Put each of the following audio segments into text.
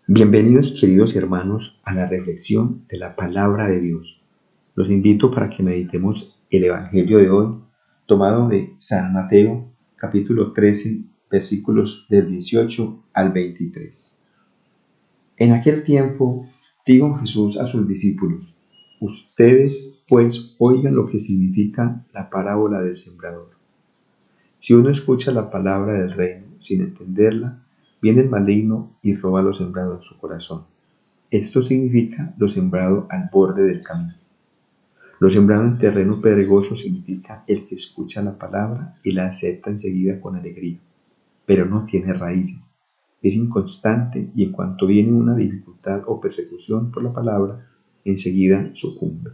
Bienvenidos queridos hermanos a la reflexión de la palabra de Dios. Los invito para que meditemos el Evangelio de hoy, tomado de San Mateo, capítulo 13, versículos del 18 al 23. En aquel tiempo dijo Jesús a sus discípulos: ustedes pues oigan lo que significa la parábola del sembrador. Si uno escucha la palabra del reino sin entenderla, viene el maligno y roba lo sembrado en su corazón. Esto significa lo sembrado al borde del camino. Lo sembrado en terreno pedregoso significa el que escucha la palabra y la acepta enseguida con alegría, pero no tiene raíces. Es inconstante y en cuanto viene una dificultad o persecución por la palabra, enseguida sucumbe.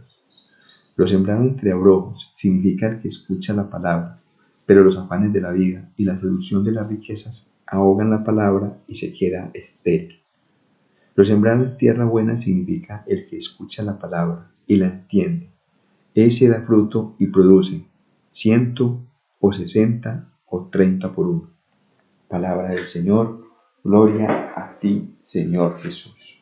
Lo sembrado entre abrojos significa el que escucha la palabra, pero los afanes de la vida y la seducción de las riquezas ahogan la palabra y se queda estéril. Lo sembrado en tierra buena significa el que escucha la palabra y la entiende. Ese da fruto y produce 100 o 60 o 30 por uno. Palabra del Señor, gloria a ti, Señor Jesús.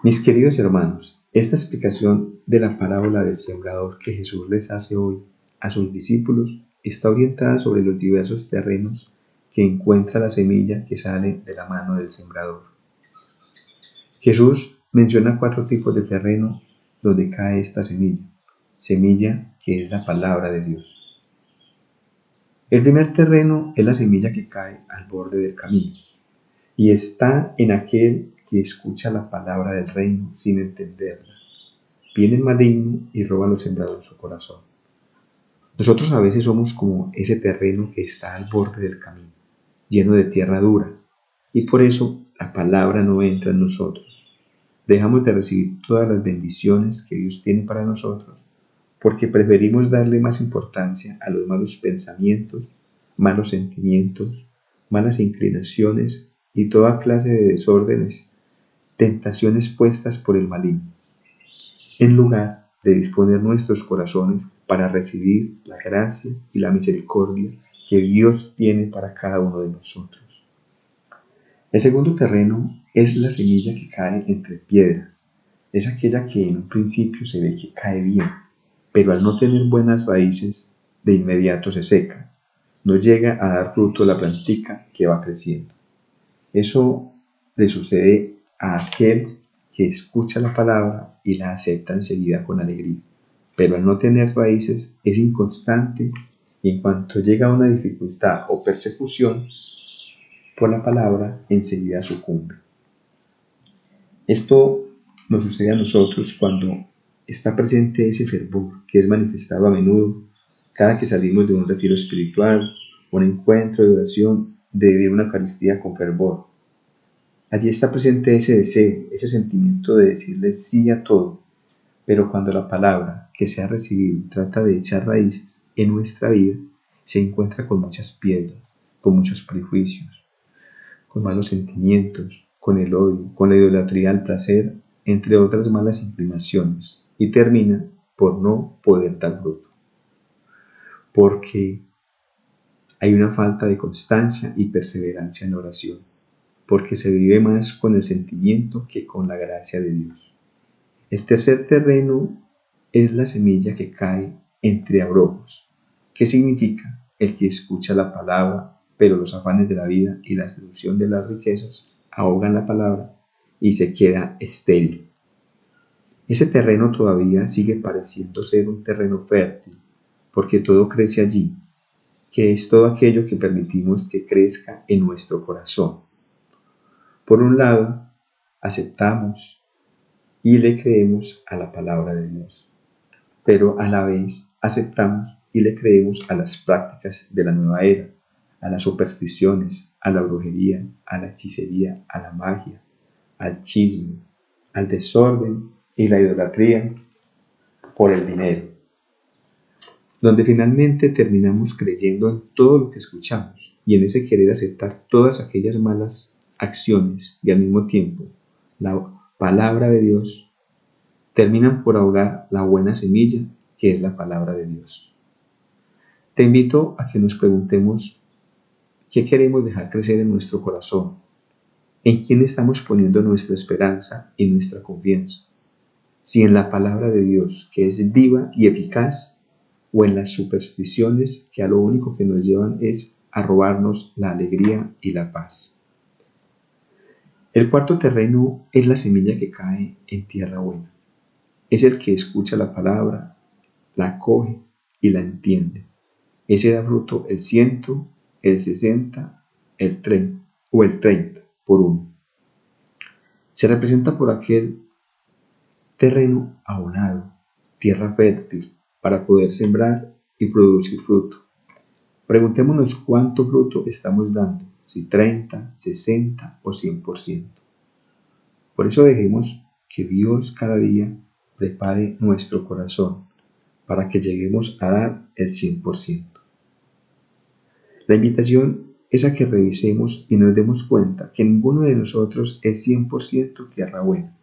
Mis queridos hermanos, esta explicación de la parábola del sembrador que Jesús les hace hoy a sus discípulos está orientada sobre los diversos terrenos que encuentra la semilla que sale de la mano del sembrador. Jesús menciona 4 tipos de terreno donde cae esta semilla que es la palabra de Dios. El primer terreno es la semilla que cae al borde del camino y está en aquel que escucha la palabra del reino sin entenderla. Viene el maligno y roba lo sembrado en su corazón. Nosotros a veces somos como ese terreno que está al borde del camino, lleno de tierra dura, y por eso la palabra no entra en nosotros. Dejamos de recibir todas las bendiciones que Dios tiene para nosotros, porque preferimos darle más importancia a los malos pensamientos, malos sentimientos, malas inclinaciones y toda clase de desórdenes, tentaciones puestas por el maligno, en lugar de disponer nuestros corazones para recibir la gracia y la misericordia que Dios tiene para cada uno de nosotros. El segundo terreno es la semilla que cae entre piedras. Es aquella que en un principio se ve que cae bien, pero al no tener buenas raíces, de inmediato se seca. No llega a dar fruto la plantica que va creciendo. Eso le sucede a aquel que escucha la palabra y la acepta enseguida con alegría, pero al no tener raíces es inconstante y en cuanto llega a una dificultad o persecución por la palabra, enseguida sucumbe. Esto nos sucede a nosotros cuando está presente ese fervor que es manifestado a menudo cada que salimos de un retiro espiritual, un encuentro de oración, de vivir una Eucaristía con fervor. Allí está presente ese deseo, ese sentimiento de decirle sí a todo, pero cuando la palabra que se ha recibido trata de echar raíces en nuestra vida, se encuentra con muchas piedras, con muchos prejuicios, con malos sentimientos, con el odio, con la idolatría al placer, entre otras malas inclinaciones, y termina por no poder dar fruto, porque hay una falta de constancia y perseverancia en la oración, porque se vive más con el sentimiento que con la gracia de Dios. El tercer terreno es la semilla que cae entre abrojos. ¿Qué significa? El que escucha la palabra, pero los afanes de la vida y la seducción de las riquezas ahogan la palabra y se queda estéril. Ese terreno todavía sigue pareciendo ser un terreno fértil, porque todo crece allí, que es todo aquello que permitimos que crezca en nuestro corazón. Por un lado, aceptamos y le creemos a la palabra de Dios, pero a la vez aceptamos y le creemos a las prácticas de la nueva era, a las supersticiones, a la brujería, a la hechicería, a la magia, al chisme, al desorden y la idolatría por el dinero, donde finalmente terminamos creyendo en todo lo que escuchamos y en ese querer aceptar todas aquellas malas acciones y al mismo tiempo la palabra de Dios, terminan por ahogar la buena semilla que es la palabra de Dios. Te invito a que nos preguntemos qué queremos dejar crecer en nuestro corazón, ¿En quién estamos poniendo nuestra esperanza y nuestra confianza? Si en la palabra de Dios, que es viva y eficaz, o en las supersticiones que a lo único que nos llevan es a robarnos la alegría y la paz. El cuarto terreno es la semilla que cae en tierra buena. Es el que escucha la palabra, la acoge y la entiende. Ese da fruto el 100, el 60, el 30 o el 30 por uno. Se representa por aquel terreno abonado, tierra fértil, para poder sembrar y producir fruto. Preguntémonos cuánto fruto estamos dando, si 30, 60 o 100%. Por eso dejemos que Dios cada día prepare nuestro corazón para que lleguemos a dar el 100%. La invitación es a que revisemos y nos demos cuenta que ninguno de nosotros es 100% tierra buena.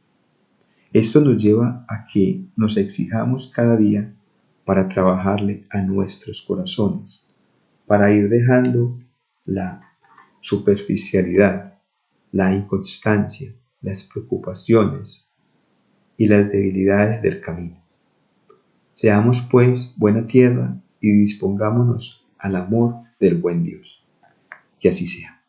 Esto nos lleva a que nos exijamos cada día para trabajarle a nuestros corazones, para ir dejando la superficialidad, la inconstancia, las preocupaciones y las debilidades del camino. Seamos pues buena tierra y dispongámonos al amor del buen Dios. Que así sea.